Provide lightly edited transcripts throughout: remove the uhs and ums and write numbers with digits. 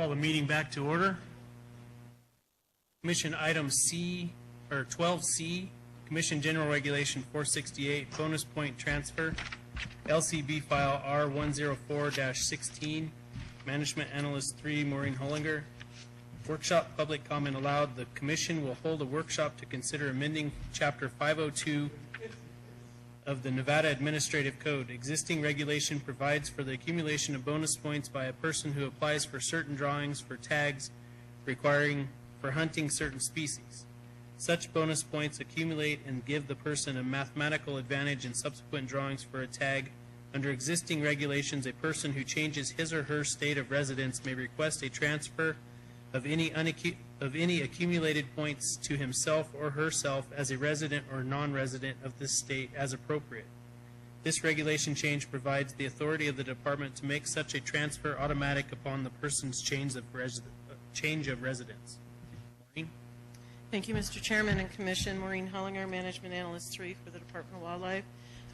Call the meeting back to order. Commission item C, or 12C, Commission General Regulation 468, bonus point transfer, LCB file R104-16, Management Analyst 3, Maureen Hollinger. Workshop public comment allowed. The Commission will hold a workshop to consider amending Chapter 502 of the Nevada Administrative Code. Existing regulation provides for the accumulation of bonus points by a person who applies for certain drawings for tags requiring for hunting certain species. Such bonus points accumulate and give the person a mathematical advantage in subsequent drawings for a tag. Under existing regulations, a person who changes his or her state of residence may request a transfer of any accumulated points to himself or herself as a resident or non-resident of this state as appropriate. This regulation change provides the authority of the department to make such a transfer automatic upon the person's change of residence. Maureen? Thank you, Mr. Chairman and Commission. Maureen Hollinger, Management Analyst 3 for the Department of Wildlife.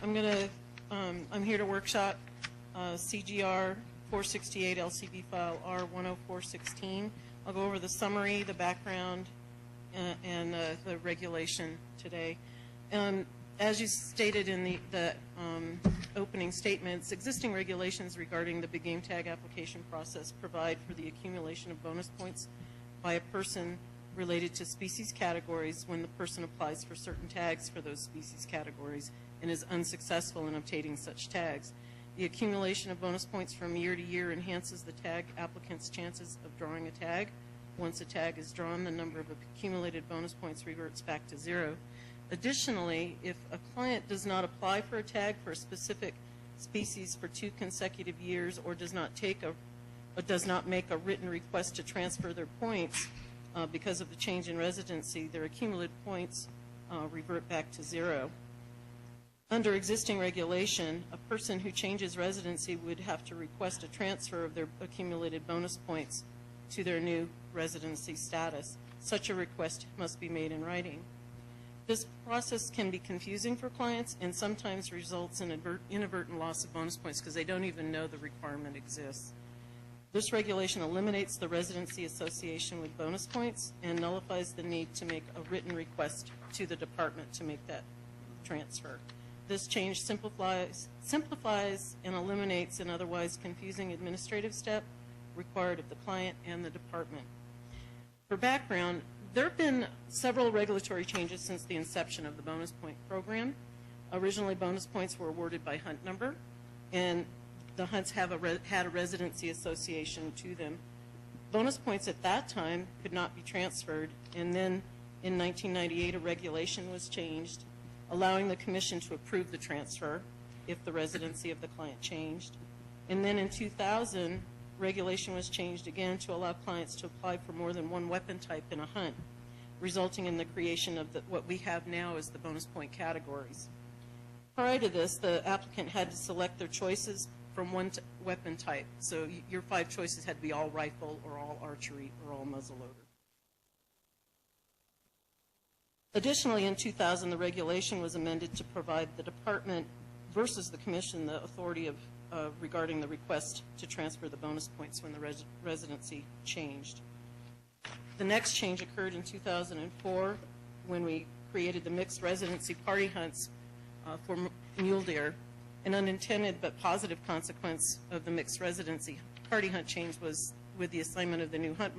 I'm here to workshop CGR 468 LCB file R104-16. I'll go over the summary, the background, and the regulation today. As you stated in the opening statements, existing regulations regarding the big game tag application process provide for the accumulation of bonus points by a person related to species categories when the person applies for certain tags for those species categories and is unsuccessful in obtaining such tags. The accumulation of bonus points from year to year enhances the tag applicant's chances of drawing a tag. Once a tag is drawn, the number of accumulated bonus points reverts back to 0. Additionally, if a client does not apply for a tag for a specific species for 2 consecutive years or does not make a written request to transfer their points because of the change in residency, their accumulated points revert back to 0. Under existing regulation, a person who changes residency would have to request a transfer of their accumulated bonus points to their new residency status. Such a request must be made in writing. This process can be confusing for clients and sometimes results in inadvertent loss of bonus points because they don't even know the requirement exists. This regulation eliminates the residency association with bonus points and nullifies the need to make a written request to the department to make that transfer. This change simplifies and eliminates an otherwise confusing administrative step required of the client and the department. For background, there have been several regulatory changes since the inception of the bonus point program. Originally, bonus points were awarded by hunt number, and the hunts had a residency association to them. Bonus points at that time could not be transferred, and then in 1998, a regulation was changed, allowing the Commission to approve the transfer if the residency of the client changed. And then in 2000, regulation was changed again to allow clients to apply for more than one weapon type in a hunt, resulting in the creation of what we have now as the bonus point categories. Prior to this, the applicant had to select their choices from one weapon type. So your 5 choices had to be all rifle or all archery or all muzzleloader. Additionally, in 2000, the regulation was amended to provide the department versus the Commission the authority of regarding the request to transfer the bonus points when the residency changed. The next change occurred in 2004 when we created the mixed residency party hunts for mule deer. An unintended but positive consequence of the mixed residency party hunt change was, with the assignment of the new hunt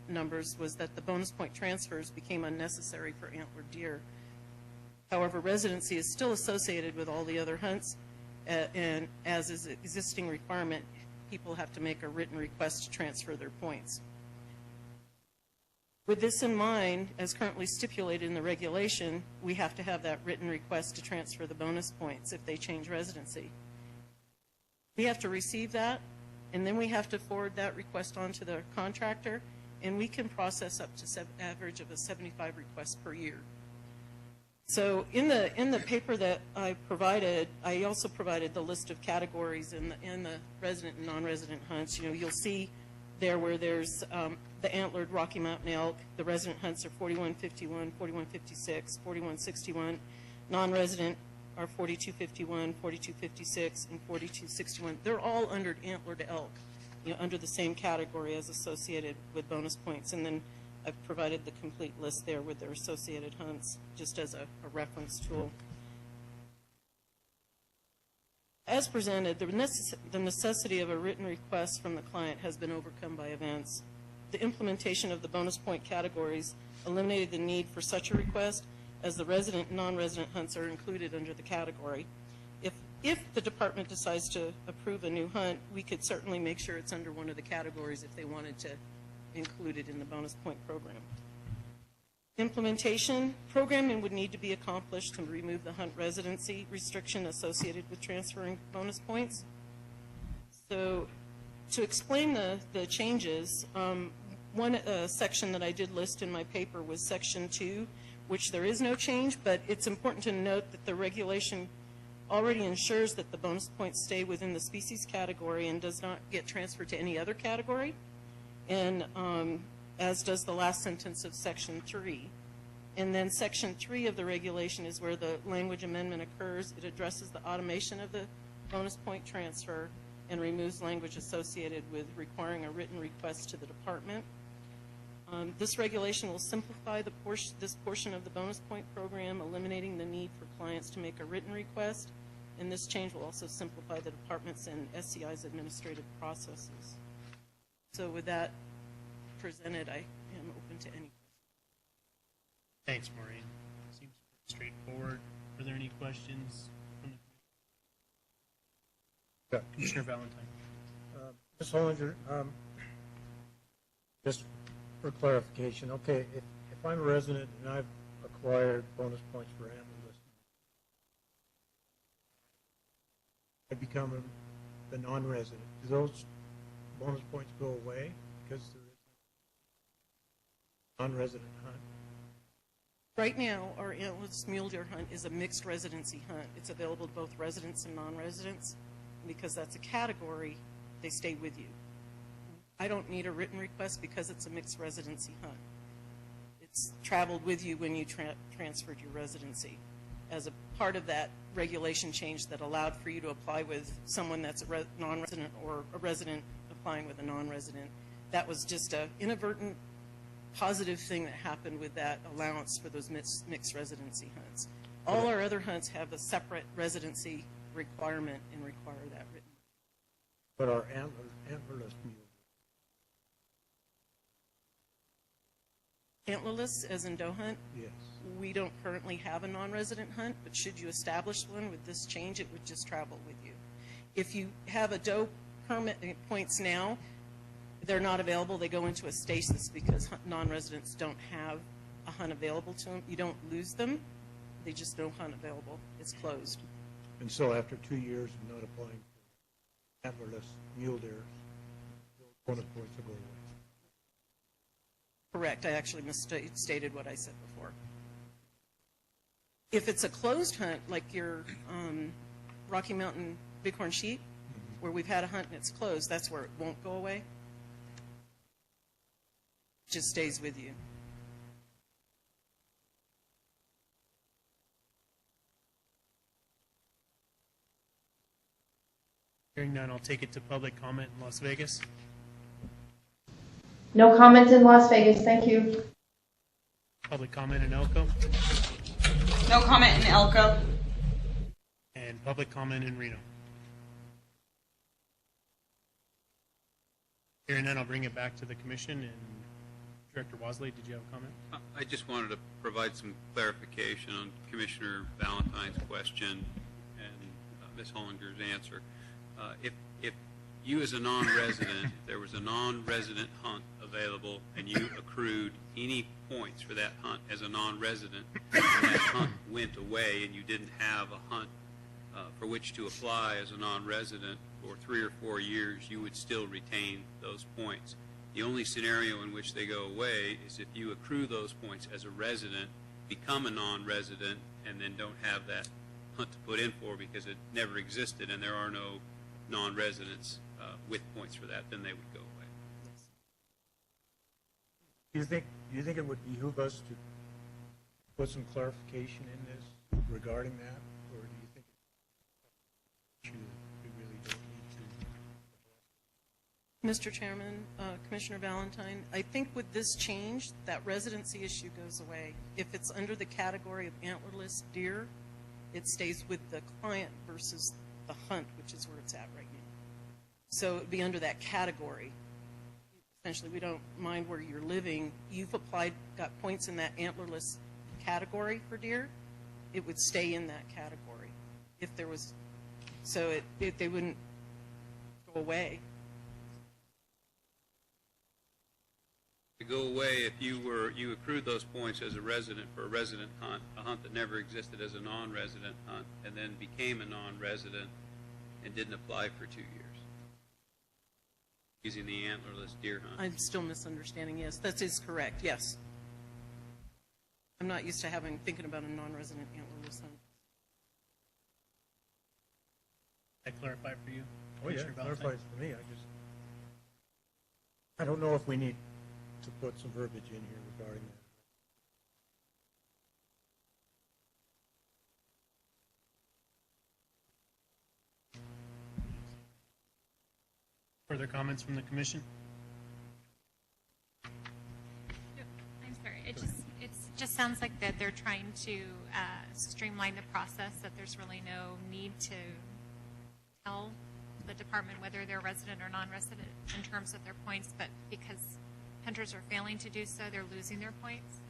numbers, was that the bonus point transfers became unnecessary for antlered deer. However, residency is still associated with all the other hunts, and as is an existing requirement, people have to make a written request to transfer their points. With this in mind, as currently stipulated in the regulation, we have to have that written request to transfer the bonus points if they change residency. We have to receive that, and then we have to forward that request on to the contractor, and we can process up to an average of 75 requests per year. So in the paper that I provided, I also provided the list of categories in the resident and non-resident hunts. You know, you'll see there where there's the antlered Rocky Mountain elk. The resident hunts are 4151, 4156, 4161. Non-resident are 4251, 4256, and 4261. They're all under antlered elk. under the same category as associated with bonus points. And then I've provided the complete list there with their associated hunts, just as a reference tool. As presented, the necessity of a written request from the client has been overcome by events. The implementation of the bonus point categories eliminated the need for such a request, as the resident and non-resident hunts are included under the category. If the department decides to approve a new hunt, we could certainly make sure it's under one of the categories if they wanted to include it in the bonus point program. Implementation, programming would need to be accomplished to remove the hunt residency restriction associated with transferring bonus points. So to explain the changes, one section that I did list in my paper was Section 2, which there is no change, but it's important to note that the regulation already ensures that the bonus points stay within the species category and does not get transferred to any other category, and as does the last sentence of Section 3. And then Section 3 of the regulation is where the language amendment occurs. It addresses the automation of the bonus point transfer and removes language associated with requiring a written request to the department. This regulation will simplify this portion of the bonus point program, eliminating the need for clients to make a written request, and this change will also simplify the department's and SCI's administrative processes. So with that presented, I am open to any. Thanks, Maureen. Seems pretty straightforward. Are there any questions from the Commissioner Valentine? Ms. Hollinger, just for clarification, okay, if I'm a resident and I've acquired bonus points for antler listing, I become the non-resident. Do those bonus points go away because there is a non-resident hunt? Right now, our antlerless mule deer hunt is a mixed residency hunt. It's available to both residents and non-residents. Because that's a category, they stay with you. I don't need a written request because it's a mixed residency hunt. It's traveled with you when you transferred your residency. As a part of that regulation change that allowed for you to apply with someone that's a non-resident or a resident applying with a non-resident, that was just an inadvertent positive thing that happened with that allowance for those mixed residency hunts. All our other hunts have a separate residency requirement and require that written. But our antlerless mule. Antlerless, as in doe hunt? Yes. We don't currently have a non-resident hunt, but should you establish one with this change, it would just travel with you. If you have a doe permit points now, they're not available. They go into a stasis because non-residents don't have a hunt available to them. You don't lose them. They just no hunt available. It's closed. And so after 2 years of not applying for antlerless mule deer, bonus points will go away. Correct. I actually misstated what I said before. If it's a closed hunt, like your Rocky Mountain bighorn sheep, where we've had a hunt and it's closed, that's where it won't go away. It just stays with you. Hearing none, I'll take it to public comment in Las Vegas. No comment in Las Vegas, thank you. Public comment in Elko. No comment in Elko. And public comment in Reno. Hearing none, I'll bring it back to the commission. And Director Wasley, did you have a comment? I just wanted to provide some clarification on Commissioner Valentine's question and Ms. Hollinger's answer. If you as a non-resident, if there was a non-resident hunt available and you accrued any points for that hunt as a non-resident, and that hunt went away and you didn't have a hunt for which to apply as a non-resident for 3 or 4 years, you would still retain those points. The only scenario in which they go away is if you accrue those points as a resident, become a non-resident, and then don't have that hunt to put in for because it never existed and there are no non-residents with points for that, then they would go away. Do you think it would behoove us to put some clarification in this regarding that, or do you think it's an issue that we really don't need to? Mr. Chairman, Commissioner Valentine, I think with this change, that residency issue goes away. If it's under the category of antlerless deer, it stays with the client versus the hunt, which is where it's at right now. So it'd be under that category. Essentially, we don't mind where you're living. You've applied, got points in that antlerless category for deer, it would stay in that category. If there was, so they wouldn't go away. To go away if you accrued those points as a resident for a resident hunt, a hunt that never existed as a non-resident hunt, and then became a non-resident and didn't apply for 2 years, using the antlerless deer hunt. I'm still misunderstanding. Yes, that is correct. Yes. I'm not used to thinking about a non-resident antlerless hunt. That clarify for you? Oh, yeah, Commissioner Valentine? clarifies for me. I don't know if we need to put some verbiage in here regarding that. Further comments from the commission? I'm sorry. It just sounds like that they're trying to streamline the process. That there's really no need to tell the department whether they're resident or non-resident in terms of their points, but because hunters are failing to do so, they're losing their points.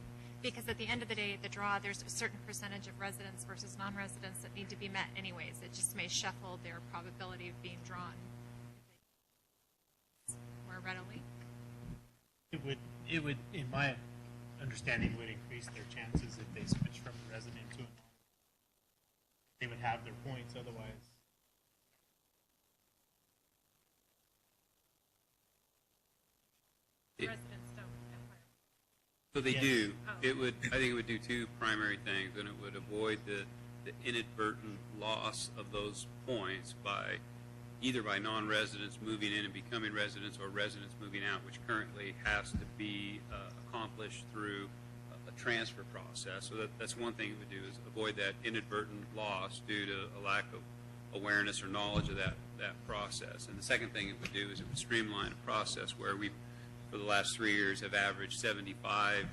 Because at the end of the day, at the draw, there's a certain percentage of residents versus non-residents that need to be met anyways. It just may shuffle their probability of being drawn more readily. It would, in my understanding, would increase their chances if they switch from a resident to a non. They would have their points otherwise. Residents don't have fire. So they Yes. do. Oh. I think it would do two primary things, and it would avoid the inadvertent loss of those points by either by non-residents moving in and becoming residents, or residents moving out, which currently has to be accomplished through a transfer process. So that's one thing it would do, is avoid that inadvertent loss due to a lack of awareness or knowledge of that process. And the second thing it would do is it would streamline a process where we, for the last 3 years, have averaged 75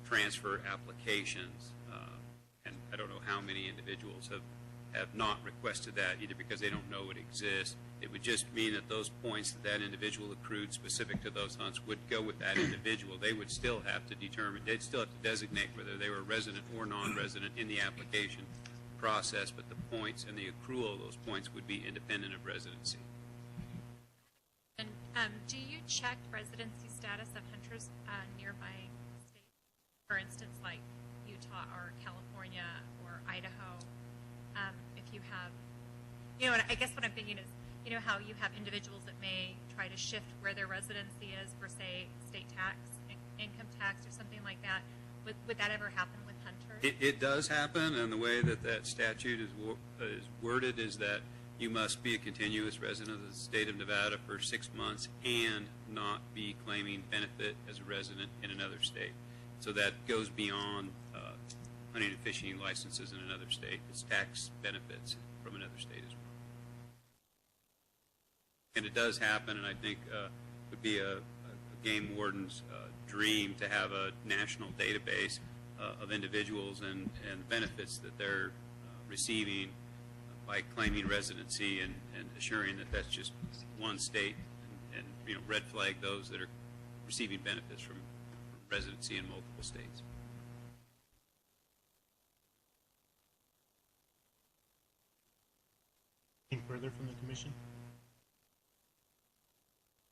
transfer applications. And I don't know how many individuals have not requested that, either because they don't know it exists. It would just mean that those points that individual accrued specific to those hunts would go with that individual. They would still have to determine, they'd still have to designate whether they were resident or non-resident in the application process, but the points and the accrual of those points would be independent of residency. And do you check residency status of hunters nearby states? For instance, like Utah or California or Idaho? If you have, and I guess what I'm thinking is, how you have individuals that may try to shift where their residency is for, say, state tax, income tax, or something like that. Would that ever happen with hunters? It does happen, and the way that statute is worded is that you must be a continuous resident of the state of Nevada for 6 months and not be claiming benefit as a resident in another state. So that goes beyond hunting and fishing licenses in another state. It's tax benefits from another state as well. And it does happen, and I think it would be a game warden's dream to have a national database of individuals and benefits that they're receiving by claiming residency and assuring that that's just one state, and red flag those that are receiving benefits from residency in multiple states. Anything further from the commission?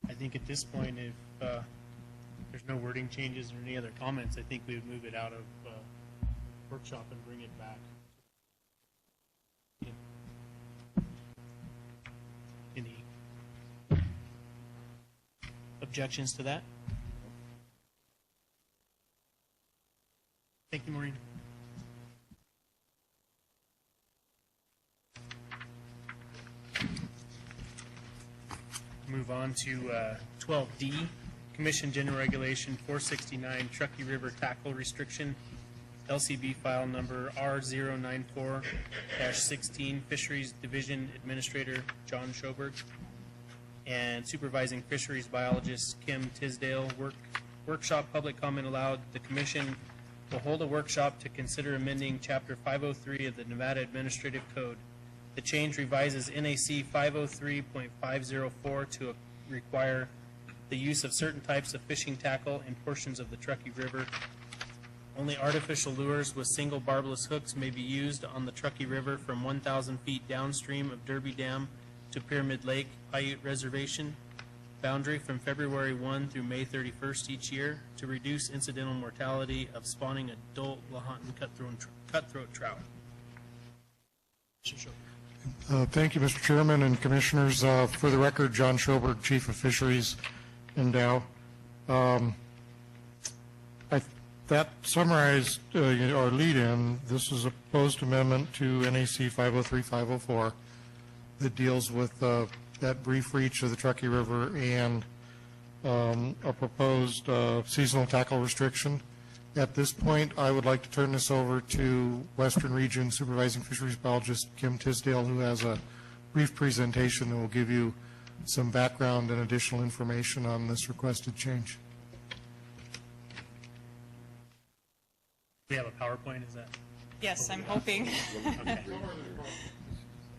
I think at this point, if there's no wording changes or any other comments, I think we would move it out of workshop and bring it back. Any objections to that? Thank you, Maureen. Move on to 12D, Commission General Regulation 469, Truckee River Tackle Restriction, LCB file number R094-16, Fisheries Division Administrator John Schoberg. and supervising fisheries biologist Kim Tisdale. Workshop public comment allowed. The commission will hold a workshop to consider amending Chapter 503 of the Nevada Administrative Code. The change revises NAC 503.504 to require the use of certain types of fishing tackle in portions of the Truckee River. Only artificial lures with single barbless hooks may be used on the Truckee River from 1,000 feet downstream of Derby Dam to Pyramid Lake, Paiute Reservation boundary from February 1 through May 31st each year to reduce incidental mortality of spawning adult Lahontan cutthroat trout. Thank you, Mr. Chairman and Commissioners. For the record, John Schoberg, Chief of Fisheries in Dow. That summarized our lead-in. This is a proposed amendment to NAC 503-504 that deals with that brief reach of the Truckee River and a proposed seasonal tackle restriction. At this point, I would like to turn this over to Western Region Supervising Fisheries Biologist Kim Tisdale, who has a brief presentation that will give you some background and additional information on this requested change. We have a PowerPoint, is that? Yes, I'm hoping. Okay.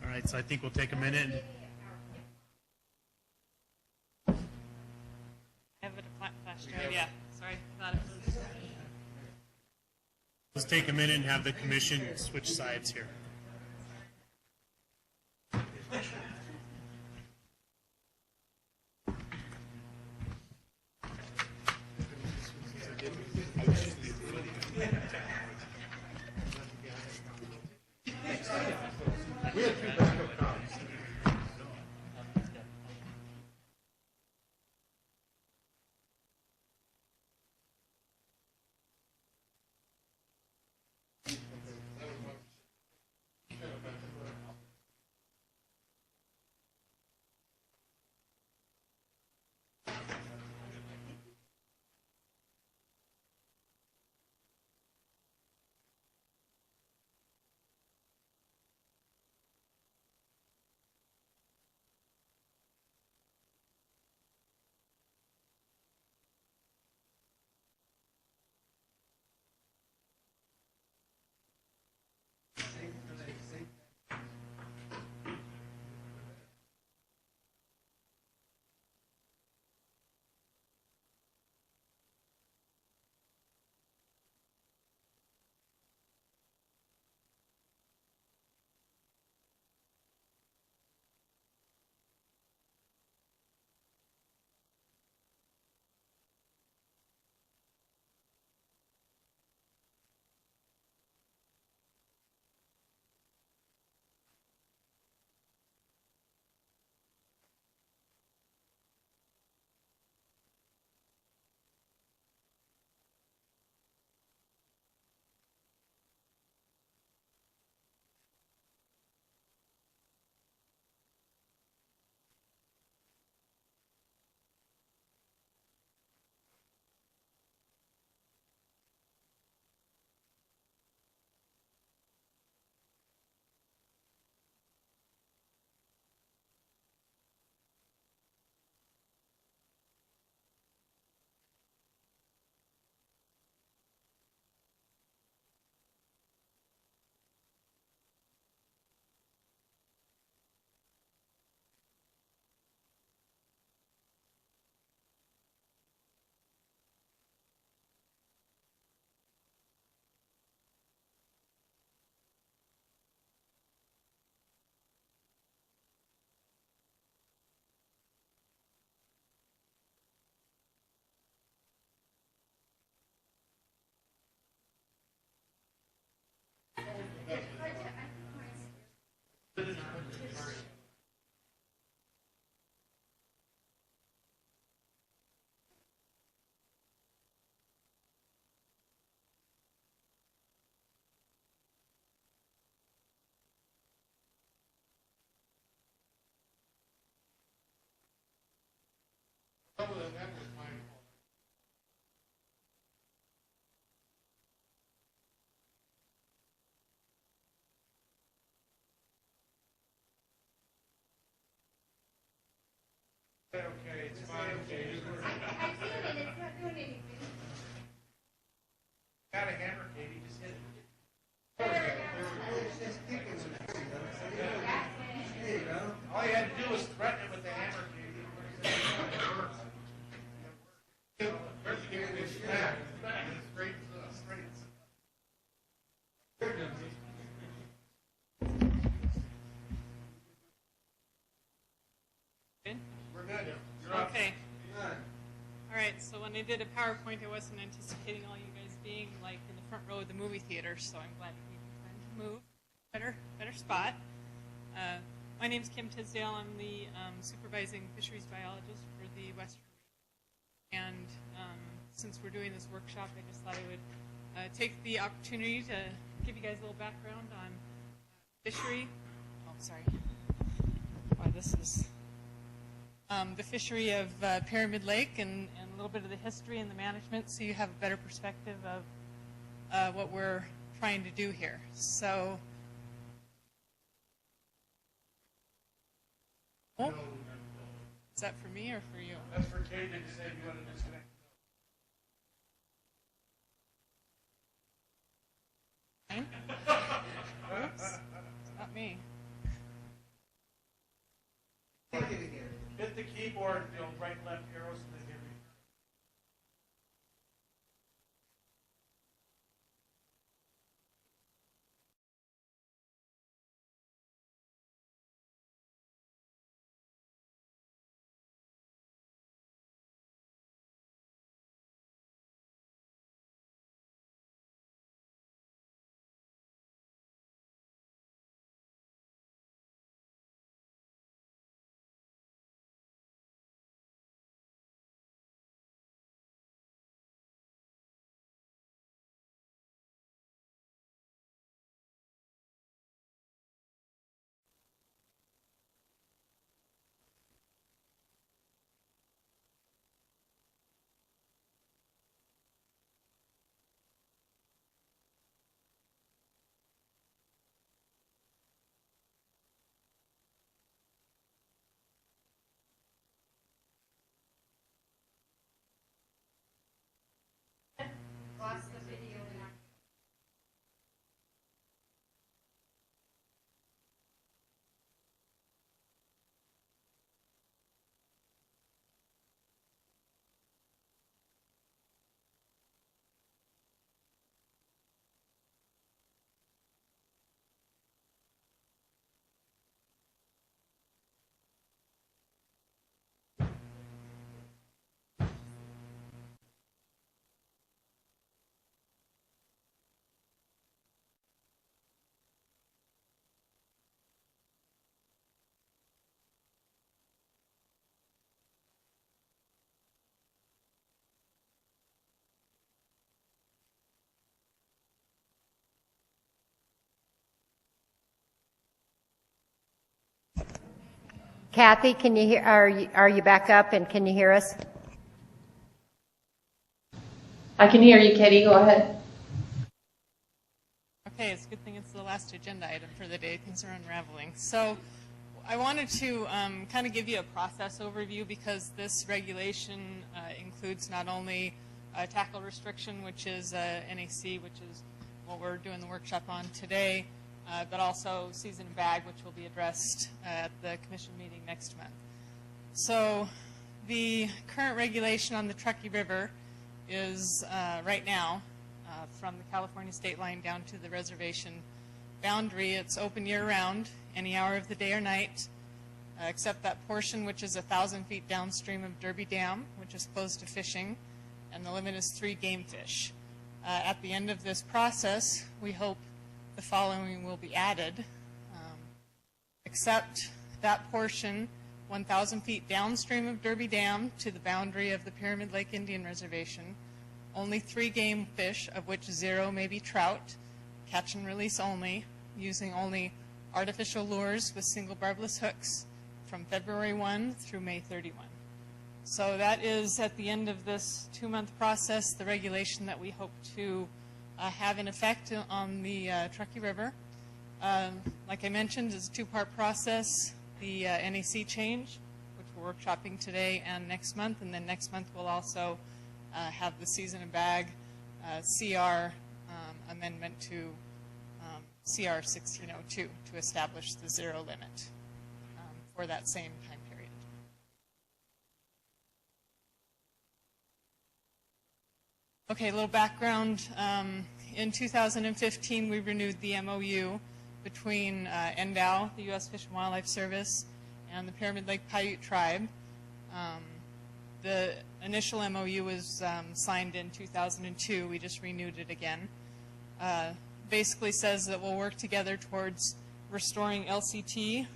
All right, so I think we'll take a minute. I have a flash drive. Yeah, sorry. Thought it was... Let's take a minute and have the commission switch sides here. Okay, it's fine, Katie. Got a hammer, Katie, just hit it. All you had to do was threaten it with the hammer, Katie. Good? We're good. Okay. All right, so when I did a PowerPoint, I wasn't anticipating all you guys being like in the front row of the movie theater, so I'm glad we time to move. Better spot. My name's Kim Tisdale. I'm the supervising fisheries biologist for the Western region. And since we're doing this workshop, I just thought I would take the opportunity to give you guys a little background on fishery. Oh, sorry. Why this is the fishery of Pyramid Lake and a little bit of the history and the management, so you have a better perspective of what we're trying to do here. So, is that for me or for you? That's for Katie to say you want to disconnect. Fine. Oops, not me. Hit the keyboard, right and left arrows, and then hit return. Kathy, can you hear? Are you back up and can you hear us? I can hear you, Katie. Go ahead. Okay, it's a good thing it's the last agenda item for the day. Things are unraveling. So I wanted to kind of give you a process overview because this regulation includes not only tackle restriction, which is NAC, which is what we're doing the workshop on today, but also season and bag, which will be addressed at the commission meeting next month. So the current regulation on the Truckee River is right now from the California state line down to the reservation boundary. It's open year-round, any hour of the day or night, except that portion which is 1,000 feet downstream of Derby Dam, which is closed to fishing, and the limit is 3 game fish. At the end of this process, we hope the following will be added, except that portion 1,000 feet downstream of Derby Dam to the boundary of the Pyramid Lake Indian Reservation, only 3 game fish, of which 0 may be trout, catch and release only, using only artificial lures with single barbless hooks from February 1 through May 31. So that is, at the end of this 2-month process, the regulation that we hope to have in effect on the Truckee River. Like I mentioned, it's a 2-part process. The NAC change, which we're we're workshopping today and next month. And then next month we'll also have the season and bag CR amendment to CR 1602 to establish the zero limit for that same time period. Okay, a little background. In 2015, we renewed the MOU between NDOW, the U.S. Fish and Wildlife Service, and the Pyramid Lake Paiute Tribe. The initial MOU was signed in 2002. We just renewed it again. Basically says that we'll work together towards restoring LCT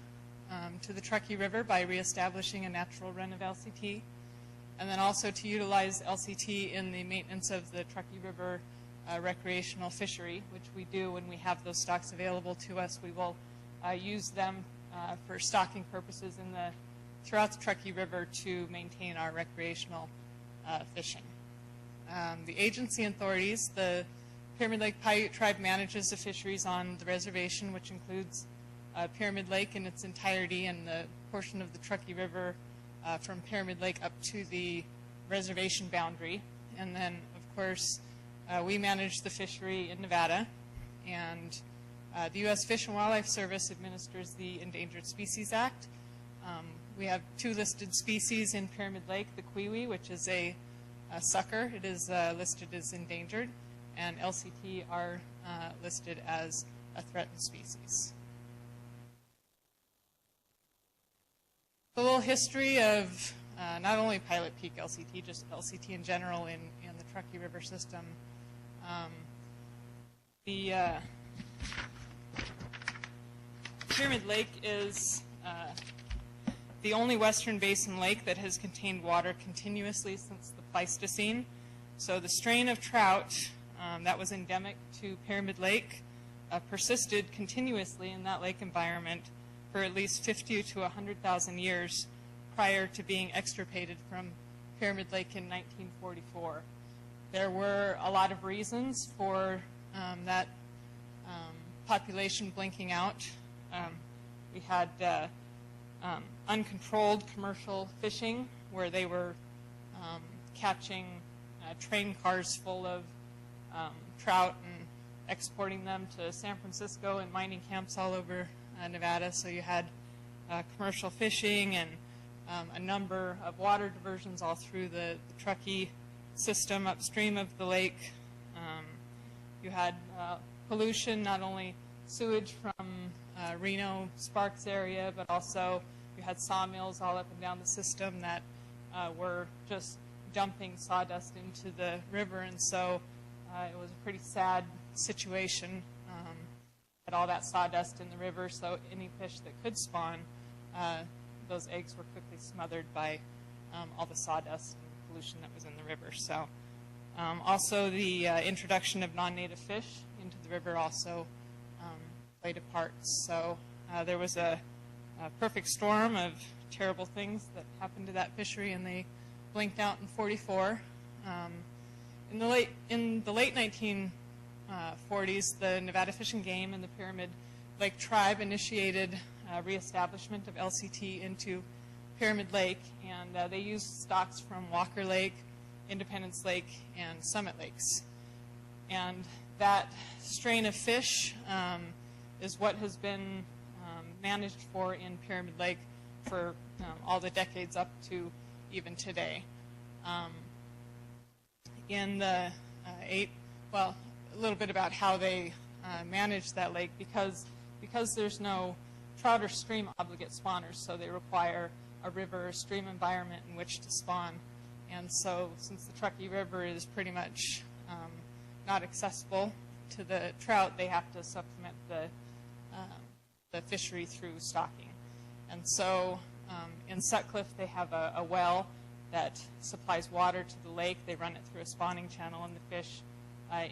to the Truckee River by reestablishing a natural run of LCT, and then also to utilize LCT in the maintenance of the Truckee River recreational fishery, which we do when we have those stocks available to us. We will use them for stocking purposes throughout the Truckee River to maintain our recreational fishing. The agency authorities, the Pyramid Lake Paiute Tribe manages the fisheries on the reservation, which includes Pyramid Lake in its entirety and the portion of the Truckee River from Pyramid Lake up to the reservation boundary. And then, of course, we manage the fishery in Nevada, and the U.S. Fish and Wildlife Service administers the Endangered Species Act. We have 2 listed species in Pyramid Lake, the kiwi, which is a sucker. It is listed as endangered, and LCT are listed as a threatened species. A little history of not only Pilot Peak LCT, just LCT in general in the Truckee River system. The Pyramid Lake is the only western basin lake that has contained water continuously since the Pleistocene. So the strain of trout that was endemic to Pyramid Lake persisted continuously in that lake environment for at least 50 to 100,000 years prior to being extirpated from Pyramid Lake in 1944. There were a lot of reasons for that population blinking out. We had uncontrolled commercial fishing where they were catching train cars full of trout and exporting them to San Francisco and mining camps all over Nevada. So you had commercial fishing and a number of water diversions all through the Truckee system upstream of the lake. You had pollution, not only sewage from Reno Sparks area, but also you had sawmills all up and down the system that were just dumping sawdust into the river, and so it was a pretty sad situation. Had all that sawdust in the river, so any fish that could spawn, those eggs were quickly smothered by all the sawdust and pollution that was in the river. So also the introduction of non-native fish into the river also played a part. So there was a perfect storm of terrible things that happened to that fishery, and they blinked out in '44. In the late 1940s, the Nevada Fish and Game and the Pyramid Lake Tribe initiated reestablishment of LCT into Pyramid Lake, and they used stocks from Walker Lake, Independence Lake, and Summit Lakes. And that strain of fish is what has been managed for in Pyramid Lake for all the decades up to even today. In the a little bit about how they manage that lake, because there's no trout or stream obligate spawners, so they require a river or stream environment in which to spawn. And so since the Truckee River is pretty much not accessible to the trout, they have to supplement the fishery through stocking. And so in Sutcliffe, they have a well that supplies water to the lake. They run it through a spawning channel, and the fish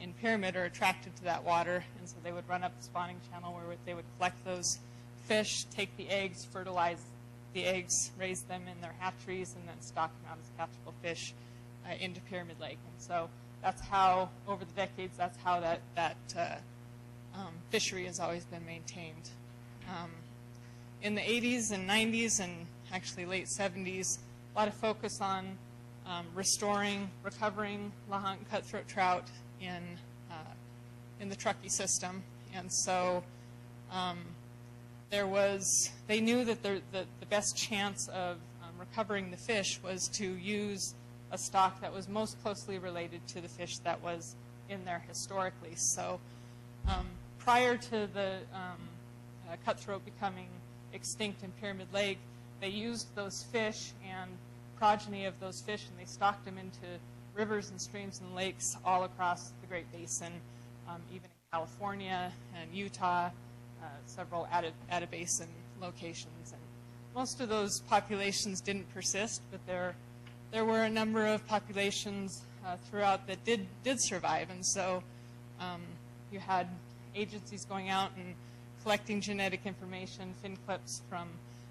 in Pyramid are attracted to that water, and so they would run up the spawning channel where they would collect those fish, take the eggs, fertilize the eggs, raise them in their hatcheries, and then stock them out as catchable fish into Pyramid Lake. And so that's how, over the decades, that's how that fishery has always been maintained. In the 80s and 90s and actually late 70s, a lot of focus on recovering Lahontan cutthroat trout in the Truckee system. And so they knew that the best chance of recovering the fish was to use a stock that was most closely related to the fish that was in there historically. So prior to the cutthroat becoming extinct in Pyramid Lake, they used those fish and progeny of those fish, and they stocked them into rivers and streams and lakes all across the Great Basin, even in California and Utah, several out-of-basin locations. And most of those populations didn't persist, but there were a number of populations throughout that did survive. And so you had agencies going out and collecting genetic information, fin clips from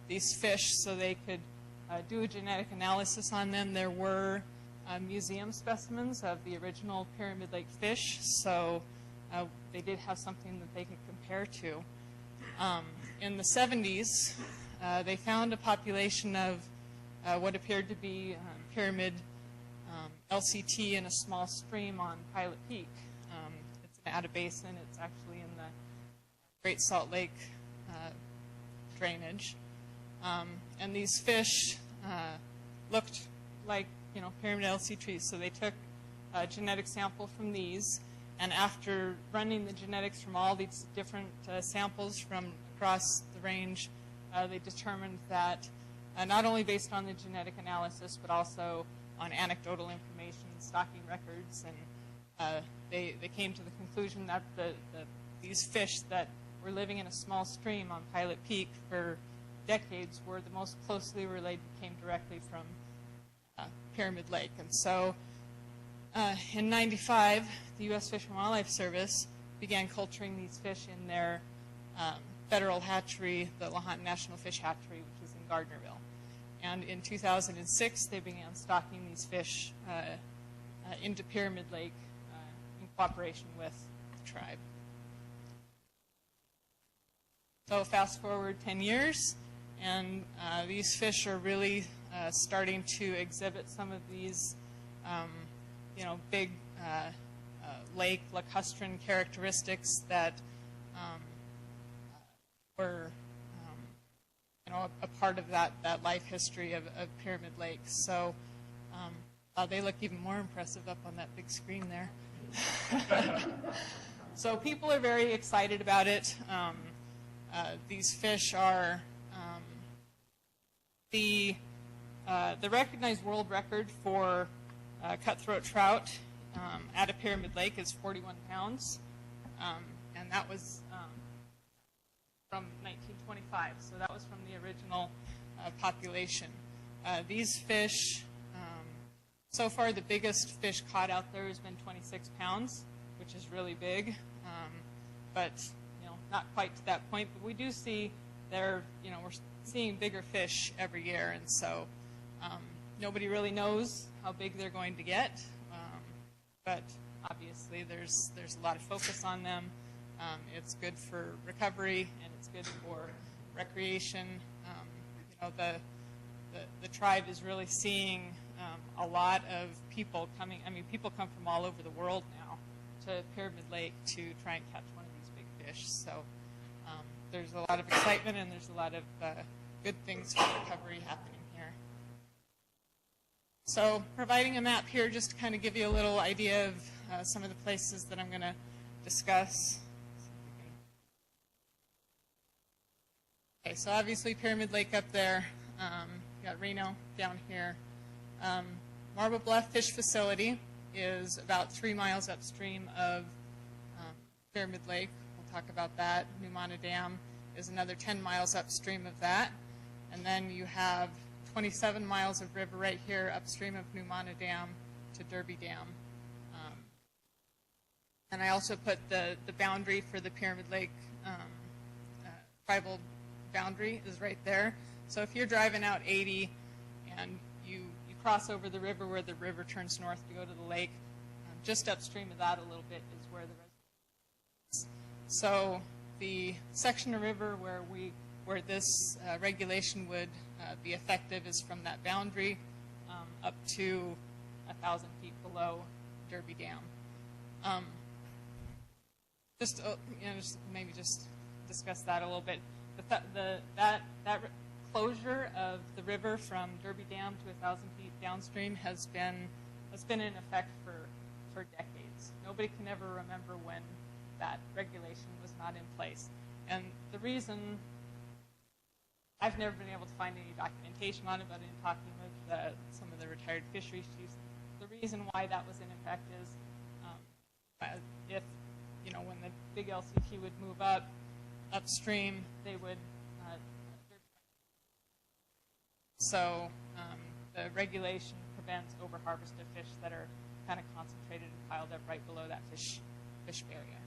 these fish so they could do a genetic analysis on them. There were museum specimens of the original Pyramid Lake fish, so they did have something that they could compare to. In the 70s, they found a population of what appeared to be pyramid LCT in a small stream on Pilot Peak. It's an out-of-basin. It's actually in the Great Salt Lake drainage. And these fish looked like, pyramid LCTs. So they took a genetic sample from these, and after running the genetics from all these different samples from across the range, they determined that not only based on the genetic analysis, but also on anecdotal information, stocking records, and they came to the conclusion that these fish that were living in a small stream on Pilot Peak for decades were the most closely related, came directly from Pyramid Lake. And so in '95, the U.S. Fish and Wildlife Service began culturing these fish in their federal hatchery, the Lahontan National Fish Hatchery, which is in Gardnerville. And in 2006, they began stocking these fish into Pyramid Lake in cooperation with the tribe. So fast forward 10 years, and these fish are really starting to exhibit some of these, big lake lacustrine characteristics that were, a part of that life history of Pyramid Lake. So they look even more impressive up on that big screen there. So people are very excited about it. These fish are the recognized world record for cutthroat trout at a Pyramid Lake is 41 pounds, and that was from 1925, so that was from the original population. These fish, so far the biggest fish caught out there has been 26 pounds, which is really big, but not quite to that point. But we do see we're seeing bigger fish every year, and so nobody really knows how big they're going to get, but obviously there's a lot of focus on them. It's good for recovery, and it's good for recreation. The tribe is really seeing a lot of people coming. I mean, people come from all over the world now to Pyramid Lake to try and catch one of these big fish. So there's a lot of excitement, and there's a lot of good things for recovery happening here. So providing a map here just to kind of give you a little idea of some of the places that I'm going to discuss. Okay, so obviously Pyramid Lake up there. You got Reno down here. Marble Bluff Fish Facility is about 3 miles upstream of Pyramid Lake. We'll talk about that. Numana Dam is another 10 miles upstream of that. And then you have 27 miles of river right here upstream of Numana Dam to Derby Dam. And I also put the boundary for the Pyramid Lake tribal boundary is right there. So if you're driving out 80 and you cross over the river where the river turns north to go to the lake, just upstream of that a little bit is where the reservoir is. So the section of river where we where this regulation would be effective is from that boundary up to 1,000 feet below Derby Dam. Just maybe just discuss that a little bit. That closure of the river from Derby Dam to 1,000 feet downstream has been in effect for decades. Nobody can ever remember when that regulation was not in place. And the reason, I've never been able to find any documentation on it, but in talking with some of the retired fisheries chiefs, the reason why that was in effect is if, when the big LCT would move upstream, they would, the regulation prevents overharvest of fish that are kind of concentrated and piled up right below that fish barrier.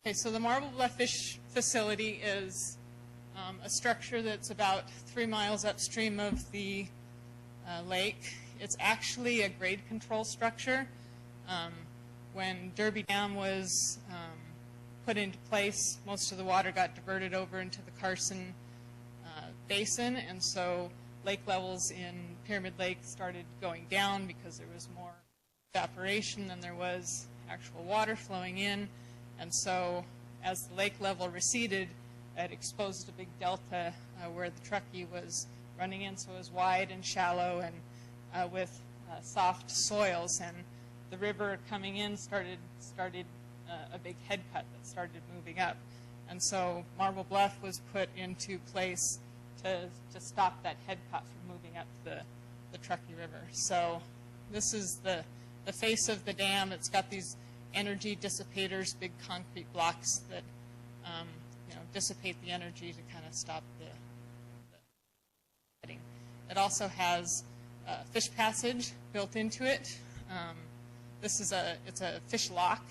Okay, so the Marble Bluff Fish Facility is a structure that's about 3 miles upstream of the lake. It's actually a grade control structure. When Derby Dam was put into place, most of the water got diverted over into the Carson Basin, and so lake levels in Pyramid Lake started going down because there was more evaporation than there was actual water flowing in. And so as the lake level receded, it exposed a big delta where the Truckee was running in, so it was wide and shallow and with soft soils. And the river coming in started a big head cut that started moving up. And so Marble Bluff was put into place to stop that head cut from moving up the Truckee River. So this is the face of the dam. It's got these energy dissipators, big concrete blocks that dissipate the energy to kind of stop the heading. It also has fish passage built into it. It's a fish lock.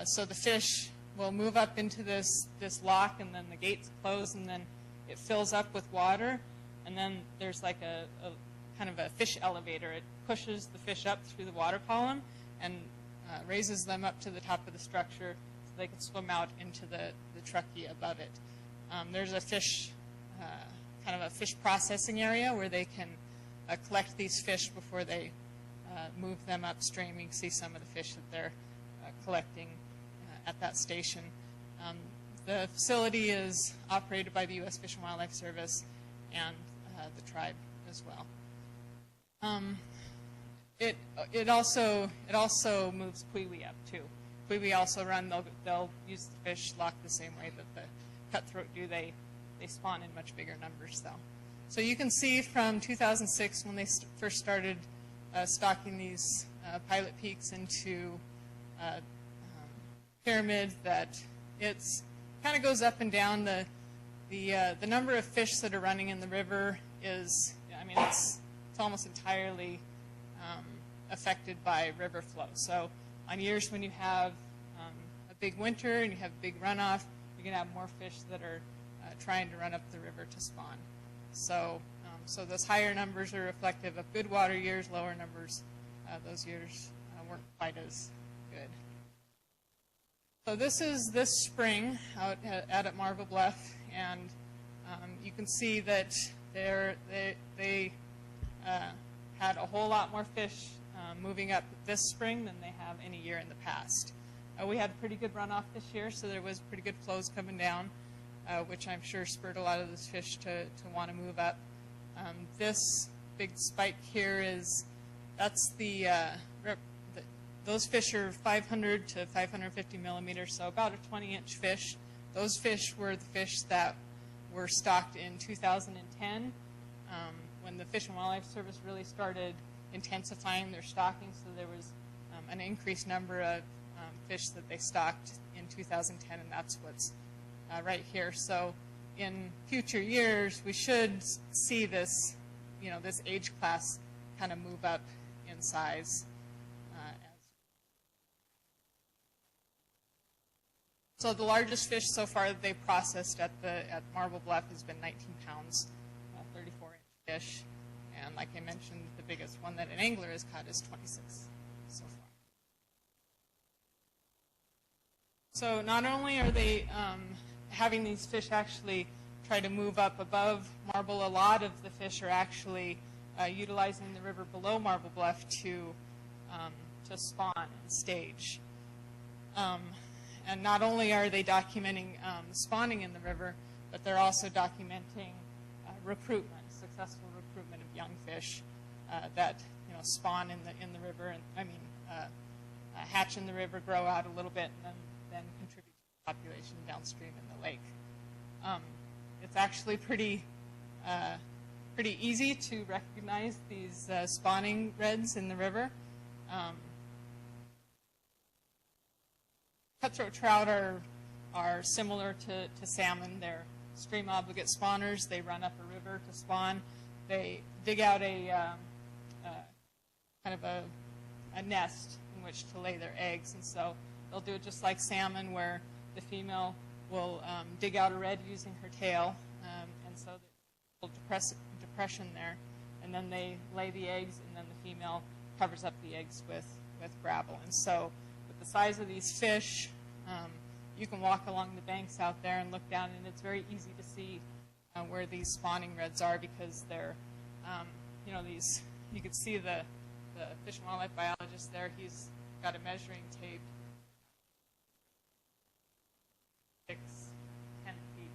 So the fish will move up into this lock, and then the gates close, and then it fills up with water, and then there's like a kind of a fish elevator. It pushes the fish up through the water column and raises them up to the top of the structure so they can swim out into the Truckee above it. There's a fish, kind of a fish processing area where they can collect these fish before they move them upstream. You can see some of the fish that they're collecting at that station. The facility is operated by the U.S. Fish and Wildlife Service and the tribe as well. It also moves Puiwi up too. Puiwi also run. They'll use the fish lock the same way that the cutthroat do. They spawn in much bigger numbers though. So you can see from 2006 when they first started stocking these pilot peaks into Pyramid that it's kind of goes up and down. The number of fish that are running in the river is, it's almost entirely affected by river flow. So on years when you have a big winter and you have big runoff, you're going to have more fish that are trying to run up the river to spawn. So those higher numbers are reflective of good water years. Lower numbers, those years weren't quite as good. So this is this spring out at Marble Bluff, and you can see that they had a whole lot more fish moving up this spring than they have any year in the past. We had pretty good runoff this year, so there was pretty good flows coming down, which I'm sure spurred a lot of those fish to want to move up. This big spike here that's those fish are 500 to 550 millimeters, so about a 20-inch fish. Those fish were the fish that were stocked in 2010 when the Fish and Wildlife Service really started intensifying their stocking, so there was an increased number of fish that they stocked in 2010, and that's what's right here. So in future years, we should see this, this age class kind of move up in size. So the largest fish so far that they've processed at Marble Bluff has been 19 pounds, 34-inch fish. And like I mentioned, the biggest one that an angler has caught is 26 so So not only are they having these fish actually try to move up above Marble, a lot of the fish are actually utilizing the river below Marble Bluff to spawn and stage. And not only are they documenting spawning in the river, but they're also documenting recruitment, successful recruitment of young fish that spawn in the river, and hatch in the river, grow out a little bit, and then contribute to the population downstream in the lake. It's actually pretty easy to recognize these spawning reds in the river. Cutthroat trout are similar to salmon. They're stream obligate spawners. They run up a river to spawn. They dig out a kind of a nest in which to lay their eggs, and so they'll do it just like salmon, where the female will dig out a red using her tail, and so there's a depression there, and then they lay the eggs, and then the female covers up the eggs with gravel. And so with the size of these fish, you can walk along the banks out there and look down, and it's very easy to see where these spawning reds are, because they're, these, you could see the fish and wildlife biologist there. He's got a measuring tape, 6, 10 feet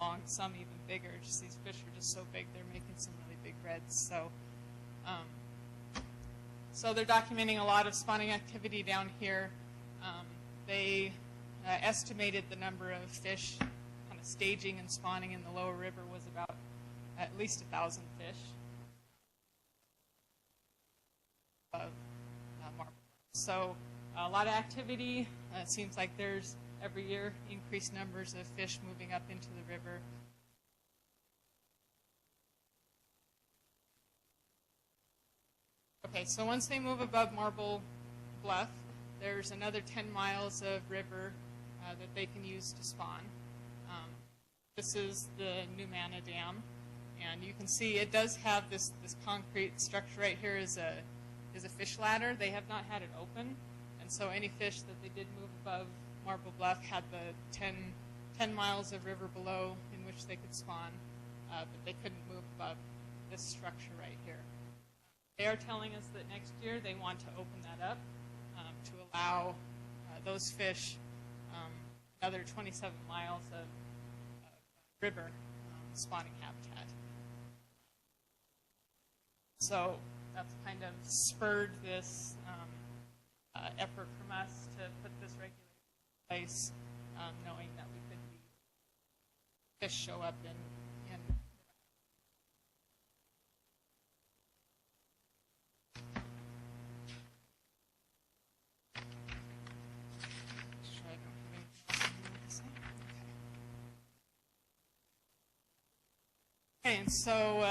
long, some even bigger. Just these fish are just so big, they're making some really big reds. So they're documenting a lot of spawning activity down here. They estimated the number of fish kind of staging and spawning in the lower river was about at least 1,000 fish. So a lot of activity. It seems like there's every year increased numbers of fish moving up into the river. Okay, so once they move above Marble Bluff, there's another 10 miles of river that they can use to spawn. This is the Numana Dam, and you can see it does have this concrete structure right here is a fish ladder. They have not had it open, and so any fish that they did move above Marble Bluff had the 10 miles of river below in which they could spawn, but they couldn't move above this structure right here. They are telling us that next year they want to open that up to allow those fish another 27 miles of river spawning habitat. So that's kind of spurred this effort from us to put this regulation in place, knowing that we could see fish show up in Okay, and so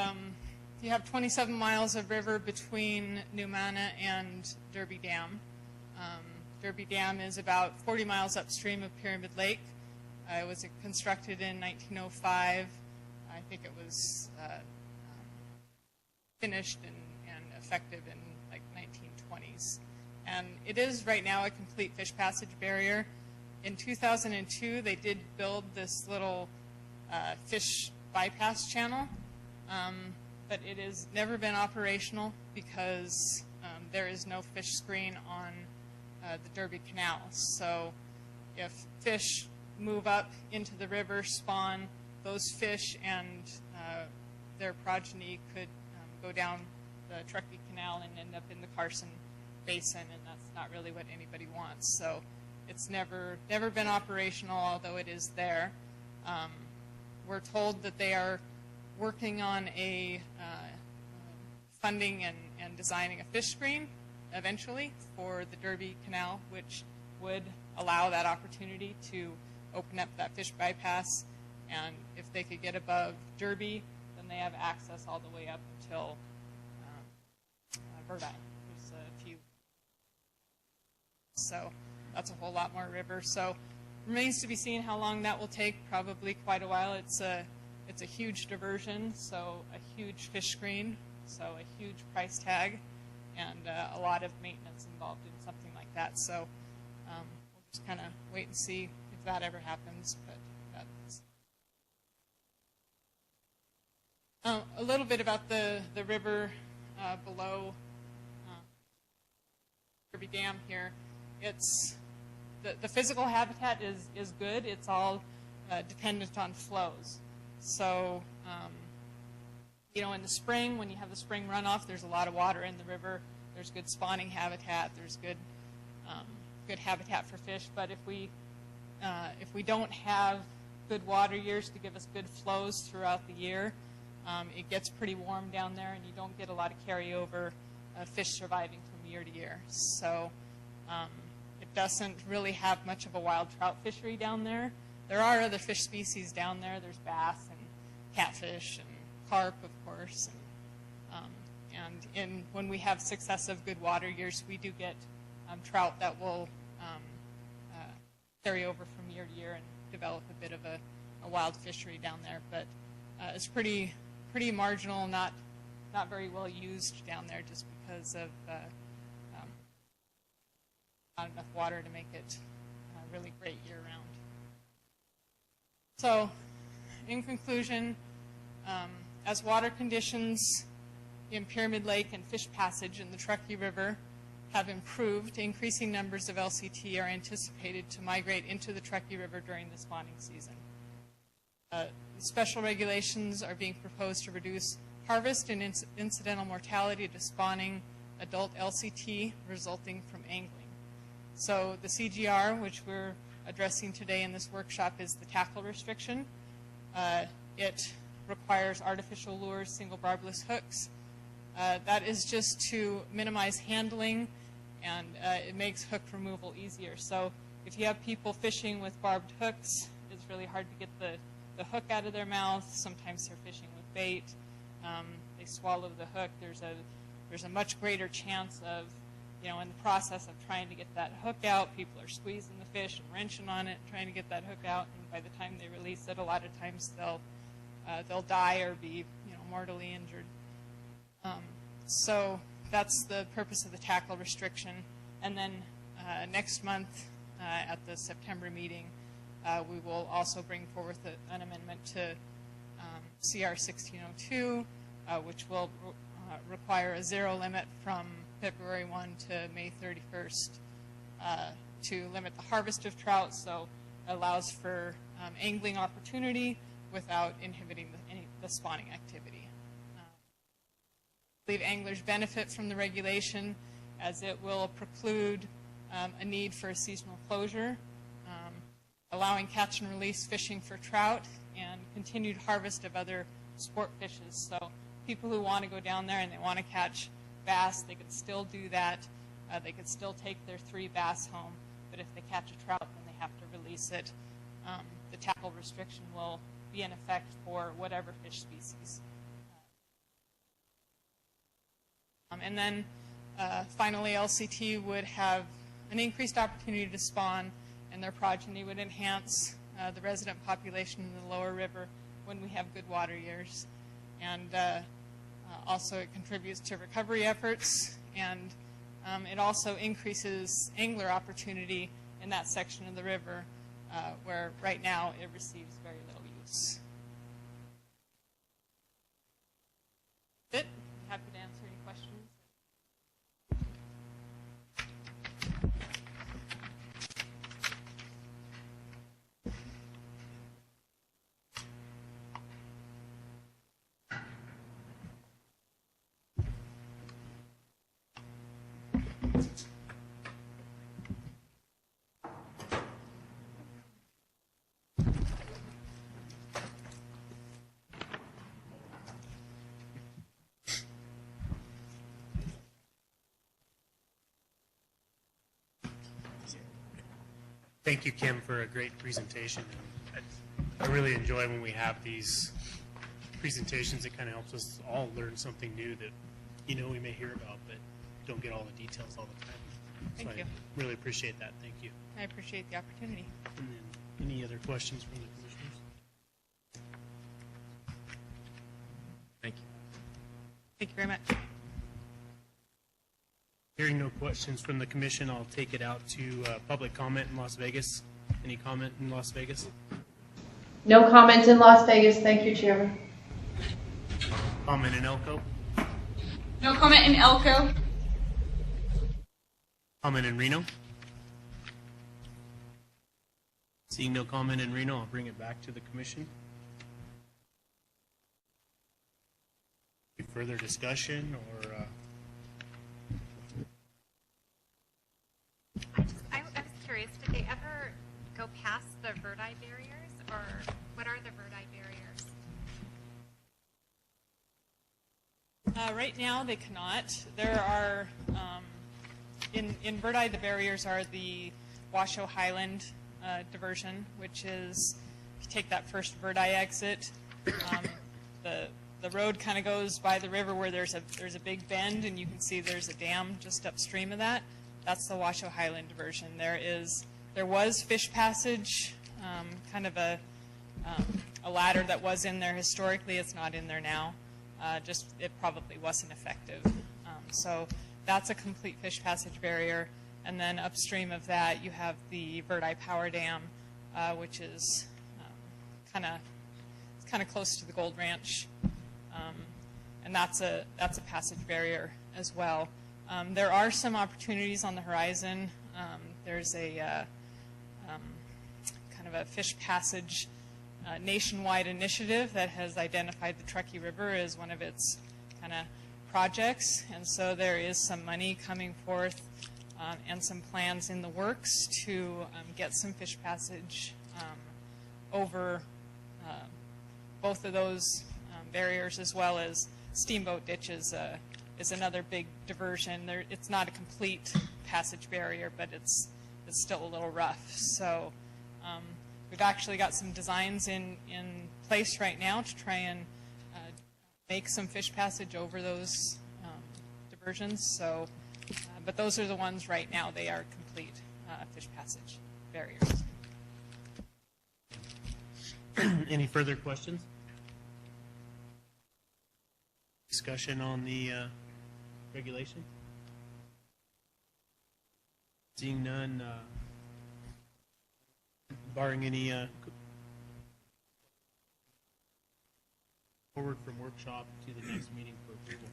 you have 27 miles of river between Numana and Derby Dam. Derby Dam is about 40 miles upstream of Pyramid Lake. It was constructed in 1905. I think it was finished and effective in like 1920s. And it is right now a complete fish passage barrier. In 2002, they did build this little fish bypass channel, but it has never been operational because there is no fish screen on the Derby Canal. So if fish move up into the river, spawn, those fish and their progeny could go down the Truckee Canal and end up in the Carson Basin, and that's not really what anybody wants. So it's never been operational, although it is there. We're told that they are working on a funding and designing a fish screen eventually for the Derby Canal, which would allow that opportunity to open up that fish bypass. And if they could get above Derby, then they have access all the way up until Verdine. There's a few. So that's a whole lot more river. So remains to be seen how long that will take. Probably quite a while. It's a huge diversion, so a huge fish screen, so a huge price tag, and a lot of maintenance involved in something like that. So we'll just kind of wait and see if that ever happens. But that's a little bit about the river below Kirby Dam here. It's the physical habitat is good. It's all dependent on flows. So, you know, in the spring, when you have the spring runoff, there's a lot of water in the river. There's good spawning habitat. There's good habitat for fish. But if we don't have good water years to give us good flows throughout the year, it gets pretty warm down there, and you don't get a lot of carryover fish surviving from year to year. So it doesn't really have much of a wild trout fishery down there. There are other fish species down there. There's bass and catfish and carp, of course. And when we have successive good water years, we do get trout that will carry over from year to year and develop a bit of a wild fishery down there. But it's pretty marginal, not very well used down there, just because of not enough water to make it really great year-round. So, in conclusion, as water conditions in Pyramid Lake and fish passage in the Truckee River have improved, increasing numbers of LCT are anticipated to migrate into the Truckee River during the spawning season. Special regulations are being proposed to reduce harvest and incidental mortality to spawning adult LCT resulting from angling. So the CGR, which we're addressing today in this workshop, is the tackle restriction. It requires artificial lures, single barbless hooks. That is just to minimize handling, and it makes hook removal easier. So if you have people fishing with barbed hooks, it's really hard to get the hook out of their mouth. Sometimes they're fishing with bait. They swallow the hook. There's a much greater chance of, you know, in the process of trying to get that hook out, people are squeezing the fish and wrenching on it, trying to get that hook out, and by the time they release it, a lot of times they'll die or be, you know, mortally injured. So that's the purpose of the tackle restriction. And then next month at the September meeting, we will also bring forth an amendment to CR 1602, which will require a zero limit from February 1 to May 31st to limit the harvest of trout, so it allows for angling opportunity without inhibiting the spawning activity. I believe anglers benefit from the regulation, as it will preclude a need for a seasonal closure, allowing catch and release fishing for trout, and continued harvest of other sport fishes. So people who want to go down there and they want to catch bass, they could still do that. They could still take their 3 bass home, but if they catch a trout, then they have to release it. The tackle restriction will be in effect for whatever fish species. And then finally, LCT would have an increased opportunity to spawn, and their progeny would enhance the resident population in the lower river when we have good water years. And also it contributes to recovery efforts, and it also increases angler opportunity in that section of the river where right now it receives very little use. That's it. I'm happy to answer any questions. Thank you, Kim, for a great presentation. I really enjoy when we have these presentations. It kind of helps us all learn something new that, you know, we may hear about, but don't get all the details all the time. Thank you. I really appreciate that. Thank you. I appreciate the opportunity. And then any other questions from the commissioners? Thank you. Thank you very much. Hearing no questions from the commission, I'll take it out to public comment in Las Vegas. Any comment in Las Vegas? No comment in Las Vegas. Thank you, Chairman. Comment in Elko? No comment in Elko. Comment in Reno? Seeing no comment in Reno, I'll bring it back to the commission. Any further discussion or? I was curious, did they ever go past the Verdi barriers, or what are the Verdi barriers? Right now, they cannot. There are, in Verdi, the barriers are the Washoe Highland diversion, which is, if you take that first Verdi exit, the road kind of goes by the river where there's a big bend, and you can see there's a dam just upstream of that. That's the Washoe Highland diversion. There was fish passage, kind of a ladder that was in there historically. It's not in there now. Just it probably wasn't effective. So that's a complete fish passage barrier. And then upstream of that, you have the Verdi Power Dam, which is kind of close to the Gold Ranch, and that's a passage barrier as well. There are some opportunities on the horizon. There's a kind of a fish passage nationwide initiative that has identified the Truckee River as one of its kind of projects, and so there is some money coming forth and some plans in the works to get some fish passage over both of those barriers, as well as Steamboat Ditch is another big diversion. It's not a complete passage barrier, but it's still a little rough. So we've actually got some designs in place right now to try and make some fish passage over those diversions. So, but those are the ones right now. They are complete fish passage barriers. Any further questions? Discussion on the regulation? Seeing none, barring any forward from workshop to the next meeting for approval.